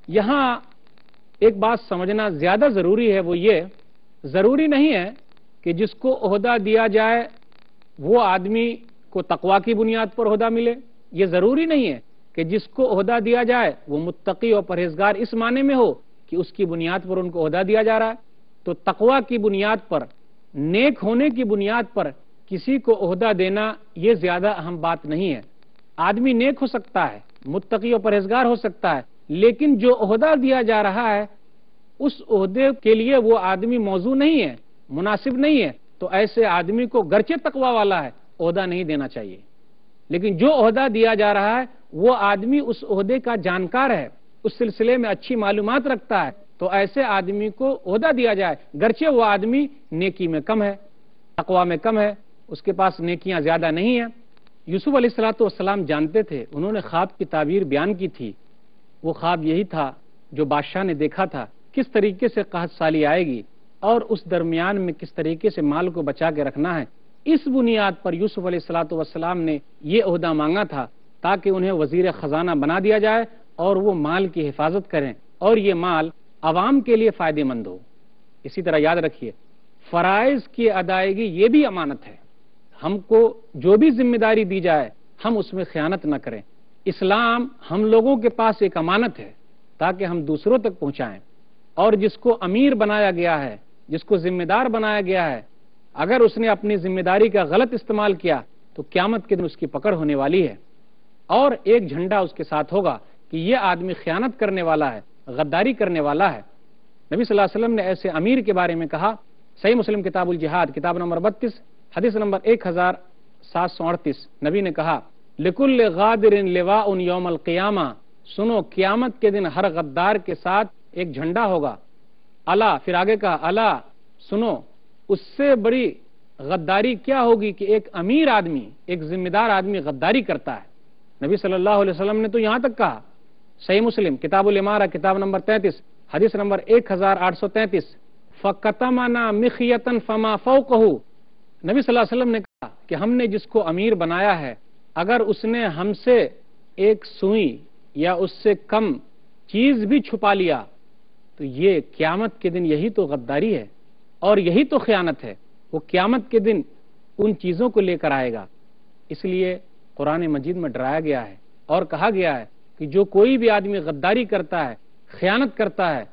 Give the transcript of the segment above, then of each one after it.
یہاں ایک بات سمجھنا زیادہ ضروری ہے، وہ یہ ضروری نہیں ہے کہ جس کو عہدہ دیا جائے وہ آدمی کو تقوی کی بنیاد پر عہدہ ملے، یہ ضروری نہیں ہے کہ جس کو عہدہ دیا جائے وہ متقی اور پرہیزگار اس معنی میں ہو کہ اس کی بنیاد پر ان کو عہدہ دیا جا رہا ہے۔ تو تقوی کی بنیاد پر، نیک ہونے کی بنیاد پر کسی کو عہدہ دینا یہ زیادہ اہم بات نہیں ہے۔ آدمی نیک ہو سکتا ہے، متقی اور پرہیزگار ہو سکتا ہے، لیکن جو عہدہ دیا جا رہا ہے اس عہدے کے لیے وہ آدمی موضوع نہیں ہے، مناسب نہیں ہے، تو ایسے آدمی کو گرچہ تقوی والا ہے عہدہ نہیں دینا چاہیے۔ لیکن جو عہدہ دیا جا رہا ہے وہ آدمی اس عہدے کا جانکار ہے، اس سلسلے میں اچھی معلومات رکھتا ہے، تو ایسے آدمی کو عہدہ دیا جائے، گرچہ وہ آدمی نیکی میں کم ہے، تقوی میں کم ہے، اس کے پاس نیکیاں زیادہ نہیں ہیں۔ یوسف علیہ السلام جانتے تھے، انہوں نے خواب کی تعبیر بیان کی تھی، وہ خواب یہی تھا جو بادشاہ نے دیکھا تھا، کس طریقے سے قحط سالی آئے گی اور اس درمیان میں کس طریقے سے مال کو بچا کے رکھنا ہے۔ اس بنیاد پر یوسف علیہ السلام نے یہ عہدہ مانگا تھا تاکہ انہیں وزیر خزانہ بنا دیا جائے اور وہ مال کی حفاظت کریں اور یہ مال عوام کے لیے فائدہ مند ہو۔ اسی طرح یاد رکھیے، فرائض کی ادائیگی یہ بھی امانت ہے، ہم کو جو بھی ذمہ داری دی جائے ہم اس میں خیانت نہ کریں۔ اسلام ہم لوگوں کے پاس ایک امانت ہے تاکہ ہم دوسروں تک پہنچائیں، اور جس کو امیر بنایا گیا ہے، جس کو ذمہ دار بنایا گیا ہے، اگر اس نے اپنی ذمہ داری کا غلط استعمال کیا تو قیامت کے دن اس کی پکڑ ہونے والی ہے، اور ایک جھنڈا اس کے ساتھ ہوگا کہ یہ آدمی خیانت کرنے والا ہے، غداری کرنے والا ہے۔ نبی صلی اللہ علیہ وسلم نے ایسے امیر کے بارے میں کہا، صحیح مسلم کتاب الجہاد کتاب نمبر 32 حدیث نمبر 1738، نبی نے کہا لکل غادر لواء یوم القیامہ، سنو قیامت کے دن ہر غدار کے ساتھ ایک جھنڈا ہوگا۔ الا، پھر آگے کہا الا سنو، اس سے بڑی غداری کیا ہوگی کہ ایک امیر آدمی، ایک ذمہ دار آدمی غداری کرتا ہے۔ نبی صلی اللہ علیہ وسلم نے تو یہاں تک کہا، صحیح مسلم کتاب الامارہ کتاب نمبر 33 حدیث نمبر 1833، فَقَتَمَنَا مِخْيَةً فَمَا فَوْقَهُ، نبی صلی اللہ علیہ وسلم نے کہا کہ ہم نے جس کو امیر بنایا ہے اگر اس نے ہم سے ایک سوئی یا اس سے کم چیز بھی چھپا لیا تو یہ قیامت کے دن یہی تو غداری ہے اور یہی تو خیانت ہے، وہ قیامت کے دن ان چیزوں کو لے کر آئے گا۔ اس لیے قرآن مجید میں ڈرایا گیا ہے اور کہا گیا ہے کہ جو کوئی بھی آدمی غداری کرتا ہے، خیانت کرتا ہے،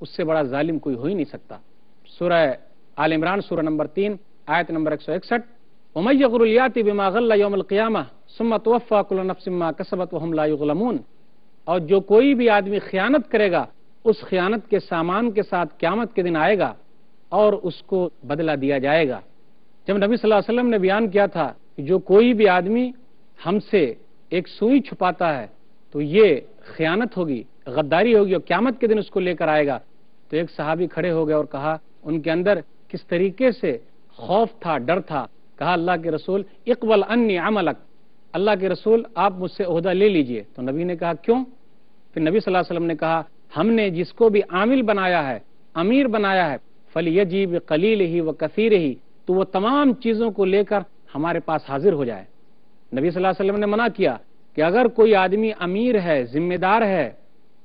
اس سے بڑا ظالم کوئی ہو ہی نہیں سکتا۔ سورہ آل عمران سورہ نمبر 3 آیت نمبر 161، وَمَن يَغْرُ الْيَأْتِ بِمَا غَلَّ يَوْمَ الْقِيَامَةِ ثُمَّ تُوَفَّىٰ كُلُّ نَفْسٍ مَّا كَسَبَتْ وَهُمْ لَا يُظْلَمُونَ، اور جو کوئی بھی آدمی خیانت کرے گا اس خیانت کے سامان کے ساتھ قیامت کے دن آئے گا اور اس کو بدلہ دیا جائے گا۔ جب نبی صلی اللہ علیہ وسلم نے بیان کیا تھا کہ جو کوئی بھی آدمی ہم سے ایک سوئی چھپاتا ہے تو یہ خیانت ہوگی، غداری ہوگی اور قیامت کے دن اس کو لے کر آئے گا، تو ایک صحابی کھڑے ہو گئے اور کہا، ان کے اندر کس طریقے سے خوف تھا، ڈر تھا، کہا اللہ کے رسول اقبل انی عملک، اللہ کے رسول آپ مجھ سے عہدہ لے لیجئے۔ تو نبی نے کہا کیوں؟ پھر نبی صلی اللہ علیہ وسلم نے کہا ہم نے جس کو بھی عامل بنایا ہے، امیر بنایا ہے، فَلْيَجِي بِقَلِيلِهِ وَكَثِيرِهِ، تو وہ تمام چیزوں کو لے کر ہمارے پاس حاضر ہو جائے۔ نبی صلی اللہ علیہ وسلم نے منع کیا کہ اگر کوئی آدمی امیر ہے، ذمہ دار ہے،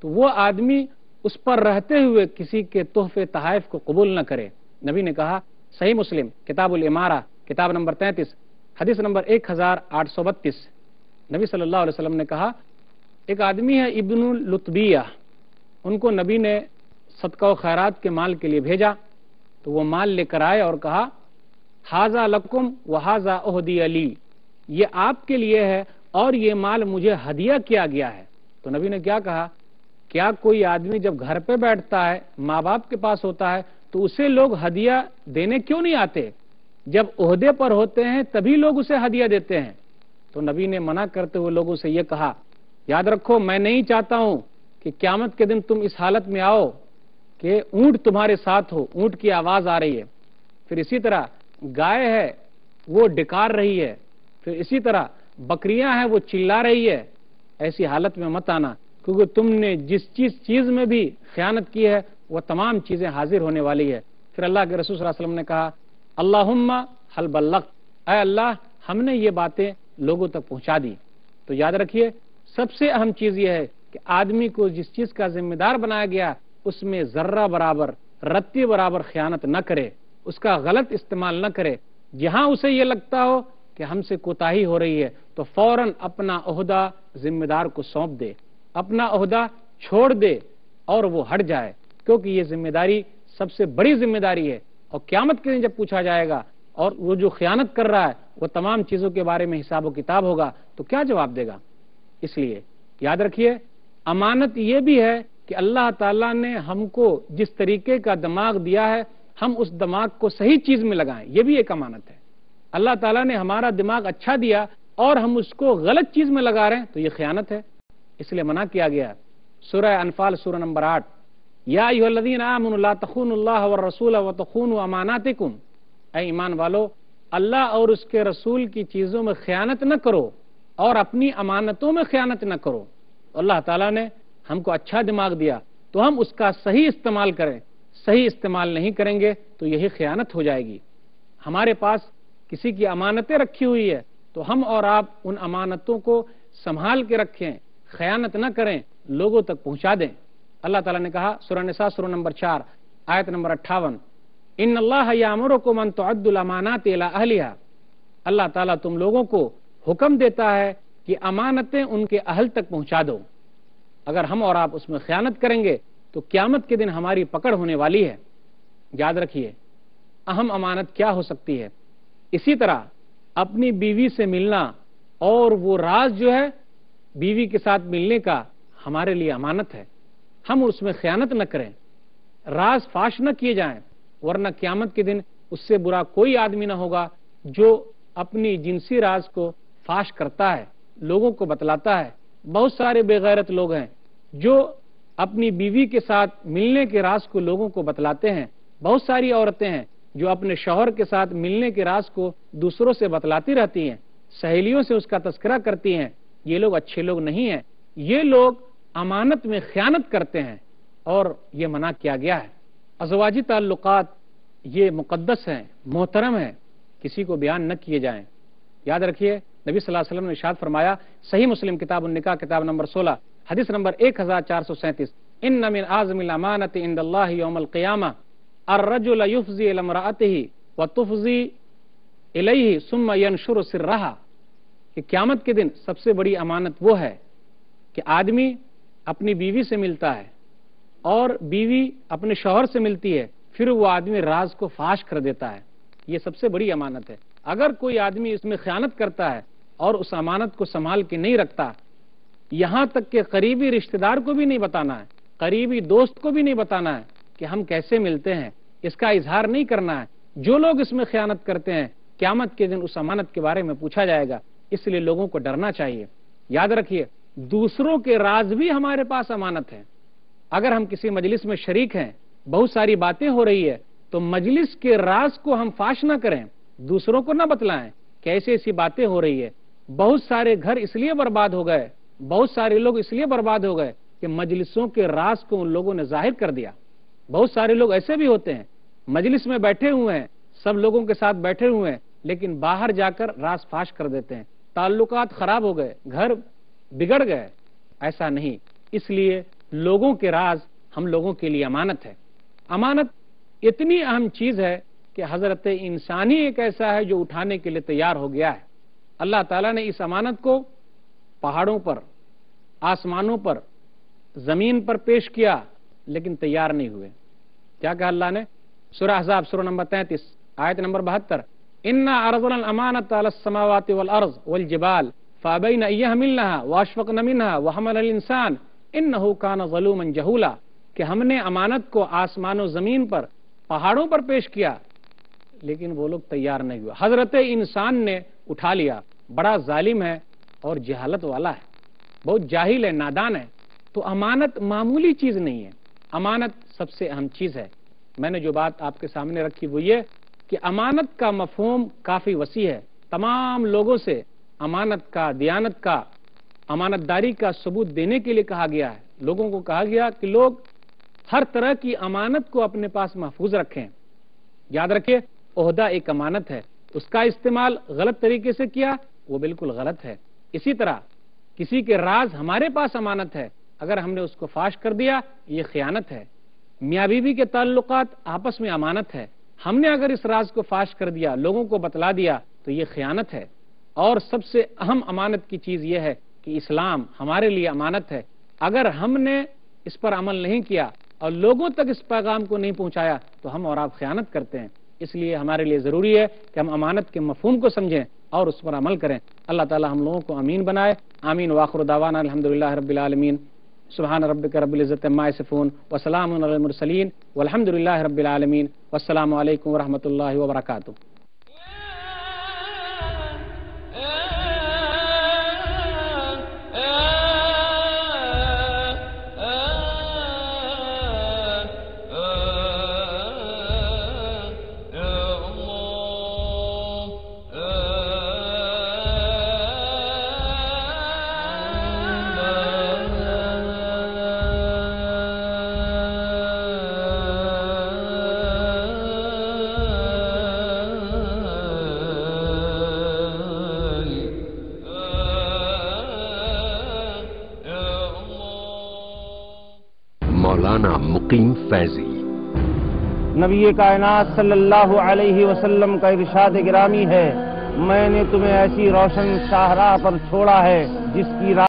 تو وہ آدمی اس پر رہتے ہوئے کسی کے تحفے تحائف کو قبول نہ کرے۔ نبی نے کہا، صحیح مسلم کتاب الامارہ کتاب نمبر 33 حدیث نمبر 1832، نبی صلی اللہ علیہ وسلم نے کہا ایک آدمی ہے ابن لطبیہ، ان کو نبی نے صدقہ و خیرات کے مال کے لیے بھیجا، تو وہ مال لے کر آئے اور کہا ھذا لکم وھذا اہدی لی، یہ آپ کے لیے ہے اور یہ مال مجھے ہدیہ کیا گیا ہے۔ تو نبی نے کیا کہا، کیا کوئی آدمی جب گھر پہ بیٹھتا ہے، ماں باپ کے پاس ہوتا ہے، تو اسے لوگ ہدیہ دینے کیوں نہیں آتے؟ جب عہدے پر ہوتے ہیں تبھی لوگ اسے ہدیہ دیتے ہیں۔ تو نبی نے منع کرتے ہوئے لوگوں سے یہ کہا، یاد رکھو میں نہیں چاہتا ہوں کہ قیامت کے دن تم اس حالت میں آؤ کہ اونٹ تمہارے ساتھ ہو، اونٹ کی آواز آ رہی ہے، پھر اسی طرح گائے ہے وہ ڈکار رہی ہے، پھر اسی طرح بکریاں ہیں وہ چلا رہی ہے، ایسی حالت میں مت آنا، کیونکہ تم نے جس چیز میں بھی خیانت کی ہے وہ تمام چیزیں حاضر ہونے والی ہے۔ پھر اللہ کے رسول صلی اللہ علیہ وسلم نے کہا اللہم حل بلغت، اے اللہ ہم نے یہ باتیں لوگوں تک پہنچا دی۔ تو یاد رکھیے سب سے اہم چیز یہ ہے کہ آدمی کو جس چیز کا ذمہ دار بنایا گیا اس میں ذرہ برابر رتی برابر خیانت نہ کرے، اس کا غلط استعمال نہ کرے۔ جہاں اسے یہ لگتا ہو کہ ہم سے کوتاہی ہو رہی ہے تو فوراً اپنا عہدہ ذمہ دار کو سونپ دے، اپنا عہدہ چھوڑ دے اور وہ ہٹ جائے، کیونکہ یہ ذمہ داری سب سے بڑی ذمہ داری ہے، اور قیامت کے دن جب پوچھا جائے گا اور وہ جو خیانت کر رہا ہے وہ تمام چیزوں کے بارے میں حساب و کتاب ہوگا تو کیا جواب دے گا؟ اس لیے یاد رکھیے، امانت یہ بھی ہے کہ اللہ تعالیٰ نے ہم کو جس طریقے کا دماغ دیا ہے ہم اس دماغ کو صحیح چیز میں لگائیں، یہ بھی ایک امانت ہے۔ اللہ تعالیٰ نے ہمارا دماغ اچھا دیا اور ہم اس کو غلط چیز میں لگا رہے ہیں تو یہ خیانت ہے، اس لیے منع کیا گیا۔ سورہ انفال سورہ نمبر 8، یا ایھا الذین آمنوا لا تخونوا اللہ والرسول وتخونوا اماناتکم، اے ایمان والو اللہ اور اس کے رسول کی چیزوں میں خیانت نہ کرو اور اپنی امانتوں میں خیانت نہ کرو۔ اللہ تعالیٰ نے ہم کو اچھا دماغ دیا تو ہم اس کا صحیح استعمال کریں، صحیح استعمال نہیں کریں گے تو یہی خیانت ہو جائے گی۔ ہمارے پاس کسی کی امانتیں رکھی ہوئی ہے تو ہم اور آپ ان امانتوں کو سنبھال کے رکھیں، خیانت نہ کریں، لوگوں تک پہنچا دیں۔ اللہ تعالیٰ نے کہا سورہ نساء سورہ نمبر 4 آیت نمبر 58، ان اللہ یامرکم ان تعدوا الامانات الی اہلھا، اللہ تعالیٰ تم لوگوں کو حکم دیتا ہے کہ امانتیں ان کے اہل تک پہنچا دو۔ اگر ہم اور آپ اس میں خیانت کریں گے تو قیامت کے دن ہماری پکڑ ہونے والی ہے۔ یاد رکھیے اہم امانت کیا ہو سکتی ہے۔ اسی طرح اپنی بیوی سے ملنا اور وہ راز جو ہے بیوی کے ساتھ ملنے کا ہمارے لیے امانت ہے، ہم اس میں خیانت نہ کریں، راز فاش نہ کیے جائیں، ورنہ قیامت کے دن اس سے برا کوئی آدمی نہ ہوگا جو اپنی جنسی راز کو فاش کرتا ہے، لوگوں کو بتلاتا ہے۔ بہت سارے بے غیرت لوگ ہیں جو اپنی بیوی کے ساتھ ملنے کے راز کو لوگوں کو بتلاتے ہیں، بہت ساری عورتیں ہیں جو اپنے شوہر کے ساتھ ملنے کے راز کو دوسروں سے بتلاتی رہتی ہیں، سہیلیوں سے اس کا تذکرہ کرتی ہیں۔ یہ لوگ اچھے لوگ نہیں ہیں، یہ لوگ امانت میں خیانت کرتے ہیں اور یہ منع کیا گیا ہے۔ ازواجی تعلقات یہ مقدس ہیں، محترم ہیں، کسی کو بیان نہ کیے جائیں۔ یاد رکھیے نبی صلی اللہ علیہ وسلم نے ارشاد فرمایا، صحیح مسلم کتاب النکاح کتاب نمبر 16 حدیث نمبر 1437، ان من اعظم الامانۃ عند اللہ یوم القیامہ الرجل یفضی الی امرأتہ وتفضی الیہ ثم ینشر سرہا، کہ قیامت کے دن سب سے بڑی امانت وہ ہے کہ آدمی اپنی بیوی سے ملتا ہے اور بیوی اپنے شوہر سے ملتی ہے، پھر وہ آدمی راز کو فاش کر دیتا ہے۔ یہ سب سے بڑی امانت ہے۔ اگر کوئی آدمی اس میں خیانت کرتا ہے اور اس امانت کو سنبھال کے نہیں رکھتا، یہاں تک کہ قریبی رشتہ دار کو بھی نہیں بتانا ہے، قریبی دوست کو بھی نہیں بتانا ہے کہ ہم کیسے ملتے ہیں، اس کا اظہار نہیں کرنا ہے، جو لوگ اس میں خیانت کرتے ہیں قیامت کے دن اس امانت کے بارے میں پوچھا جائے گا۔ اس لیے لوگوں کو ڈرنا چاہیے۔ یاد رکھیے دوسروں کے راز بھی ہمارے پاس امانت ہے۔ اگر ہم کسی مجلس میں شریک ہیں، بہت ساری باتیں ہو رہی ہے، تو مجلس کے راز کو ہم فاش نہ کریں، دوسروں کو نہ بتلائیں کہ ایسی ایسی باتیں ہو رہی ہے۔ بہت سارے گھر اس لیے برباد ہو گئے، بہت سارے لوگ اس لیے برباد ہو گئے کہ مجلسوں کے راز کو ان لوگوں نے ظاہر کر دیا۔ بہت سارے لوگ ایسے بھی ہوتے ہیں مجلس میں بیٹھے ہوئے ہیں، سب لوگوں کے ساتھ بیٹھے ہوئے ہیں، لیکن باہر جا کر راز فاش کر دیتے ہیں، تعلقات خراب ہو گئے، گھر بگڑ گئے۔ ایسا نہیں، اس لیے لوگوں کے راز ہم لوگوں کے لیے امانت ہے۔ امانت اتنی اہم چیز ہے کہ حضرت انسانی ایک ایسا ہے جو اٹھانے کے لیے تیار ہو گیا ہے۔ اللہ تعالیٰ نے اس امانت کو پہاڑوں پر، آسمانوں پر، زمین پر پیش کیا لیکن تیار نہیں ہوئے۔ کیا کہا اللہ نے؟ سورہ احزاب سورہ نمبر 33 آیت نمبر 72، انا عرضنا الامانۃ علی السماوات والارض والجبال فابین ان یحملنها واشفقن منها وحملها الانسان انه کان ظلوما جہولا، کہ ہم نے امانت کو آسمان و زمین پر، پہاڑوں پر پیش کیا لیکن وہ لوگ تیار نہیں ہوئے۔ حضرت انسان نے اٹھا لیا، بڑا ظالم ہے اور جہالت والا ہے، بہت جاہل ہے، نادان ہے۔ تو امانت معمولی چیز نہیں ہے، امانت سب سے اہم چیز ہے۔ میں نے جو بات آپ کے سامنے رکھی وہ یہ کہ امانت کا مفہوم کافی وسیع ہے، تمام لوگوں سے امانت کا، دیانت کا، امانت داری کا ثبوت دینے کے لیے کہا گیا ہے۔ لوگوں کو کہا گیا کہ لوگ ہر طرح کی امانت کو اپنے پاس محفوظ رکھیں۔ یاد رکھیں عہدہ ایک امانت ہے، اس کا استعمال غلط طریقے سے کیا وہ بالکل غلط ہے۔ اسی طرح کسی کے راز ہمارے پاس امانت ہے، اگر ہم نے اس کو فاش کر دیا یہ خیانت ہے۔ میاں بیوی کے تعلقات آپس میں امانت ہے، ہم نے اگر اس راز کو فاش کر دیا، لوگوں کو بتلا دیا تو یہ خیانت ہے۔ اور سب سے اہم امانت کی چیز یہ ہے کہ اسلام ہمارے لیے امانت ہے، اگر ہم نے اس پر عمل نہیں کیا اور لوگوں تک اس پیغام کو نہیں پہنچایا تو ہم اور آپ خیانت کرتے ہیں۔ اس لیے ہمارے لیے ضروری ہے کہ ہم امانت کے مفہوم کو سمجھیں اور اس پر عمل کریں۔ اللہ تعالی ہم لوگوں کو امین بنائے، آمین۔ وآخر دعوانا الحمدللہ رب العالمین، سبحان ربک رب العزت عما یصفون وسلام علی المرسلین والحمدللہ رب العالمین، والسلام علیکم ورحمۃ اللہ وبرکاتہ۔ مولانا مقیم فیضی۔ نبی کائنات صلی اللہ علیہ وسلم کا ارشاد گرامی ہے، میں نے تمہیں ایسی روشن شاہراہ پر چھوڑا ہے جس کی راہ